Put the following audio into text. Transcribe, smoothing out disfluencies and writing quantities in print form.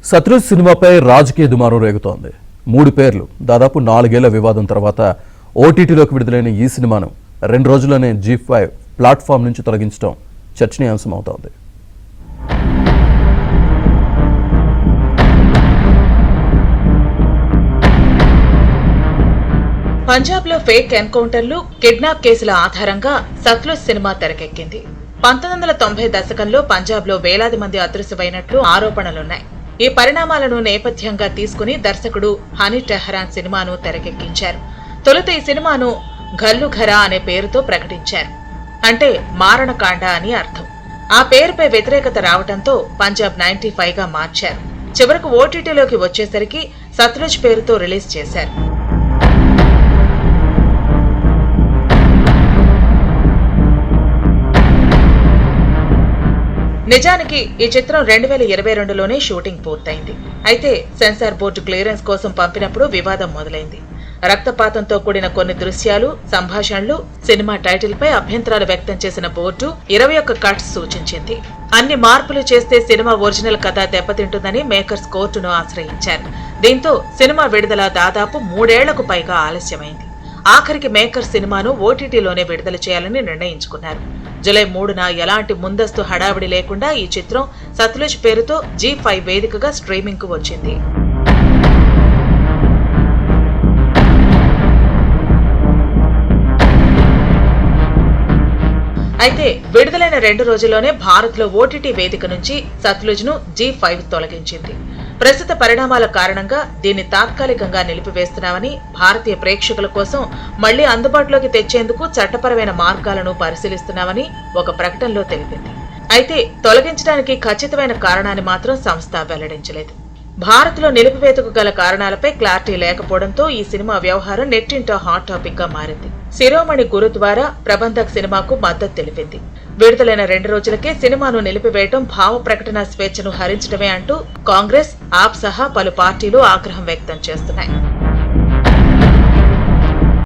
శత్రుజ్ సినిమాపై రాజకీయ దుమారం రేగుతోంది. 3 పేర్లు దాదాపు 4 ఏళ్ల వివాదం తర్వాత ఓటీటీలోకి విడుదలైన ఈ సినిమాను 2 రోజుల్లోనే జీ5 ప్లాట్ఫామ్ నుంచి తొలగించడం చర్చనీయాంశమవుతోంది. పంజాబ్ లో ఫేక్ ఎన్కౌంటర్లు, కిడ్నాప్ కేసుల ఆధారంగా సత్లుజ్ సినిమా తెరకెక్కింది. 1990 దశకంలో పంజాబ్ లో వేలాది మంది అదృశ్యమైనట్లు ఆరోపణలున్నాయి. ఈ పరిణామాలను నేపథ్యంగా తీసుకుని దర్శకుడు హనీ టెహరాన్ సినిమాను తెరకెక్కించారు. తొలుత ఈ సినిమాను ఘల్లు ఘరా అనే పేరుతో ప్రకటించారు. అంటే మారణకాండ అని అర్థం. ఆ పేరుపై వ్యతిరేకత రావడంతో పంజాబ్ 95గా మార్చారు. చివరకు ఓటీటీలోకి వచ్చేసరికి సత్లుజ్ పేరుతో రిలీజ్ చేశారు. నిజానికి ఈ చిత్రం 2022లోనే షూటింగ్ పూర్తయింది. అయితే సెన్సార్ బోర్డు క్లియరెన్స్ కోసం పంపినప్పుడు వివాదం మొదలైంది. రక్తపాతంతో కూడిన కొన్ని దృశ్యాలు, సంభాషణలు, సినిమా టైటిల్ పై అభ్యంతరాలు వ్యక్తం చేసిన బోర్డు 21 కట్స్ సూచించింది. అన్ని మార్పులు చేస్తే సినిమా ఒరిజినల్ కథ దెబ్బతింటుందని మేకర్స్ కోర్టును ఆశ్రయించారు. దీంతో సినిమా విడుదల దాదాపు 3 ఏళ్లకు పైగా ఆలస్యమైంది. ఆఖరికి మేకర్స్ సినిమాను ఓటీటీలోనే విడుదల చేయాలని నిర్ణయించుకున్నారు. జూలై 3న ఎలాంటి ముందస్తు హడావిడి లేకుండా ఈ చిత్రం సత్లుజ్ పేరుతో జీ5 వేదికగా స్ట్రీమింగ్ కు వచ్చింది. అయితే విడుదలైన 2 రోజుల్లోనే భారత్ లో ఓటీటీ వేదిక నుంచి సత్లుజ్ ను జీ5 తొలగించింది. ప్రస్తుత పరిణామాల కారణంగా దీన్ని తాత్కాలికంగా నిలిపివేస్తున్నామని, భారతీయ ప్రేక్షకుల కోసం మళ్లీ అందుబాటులోకి తెచ్చేందుకు చట్టపరమైన మార్గాలను పరిశీలిస్తున్నామని ఒక ప్రకటనలో తెలిపింది. అయితే తొలగించడానికి ఖచ్చితమైన కారణాన్ని మాత్రం సంస్థ వెల్లడించలేదు. భారత్ లో నిలిపివేతకు గల కారణాలపై క్లారిటీ లేకపోవడంతో ఈ సినిమా వ్యవహారం నెట్టింట హాట్ టాపిక్ గా మారింది. శిరోమణి గురుద్వారా ప్రబంధక్ సినిమాకు మద్దతు తెలిపింది. విడుదలైన 2 రోజులకే సినిమాను నిలిపివేయడం భావ ప్రకటన స్వేచ్ఛను హరించడమే అంటూ కాంగ్రెస్, ఆప్ సహా పలు పార్టీలు ఆగ్రహం వ్యక్తం చేస్తున్నాయి.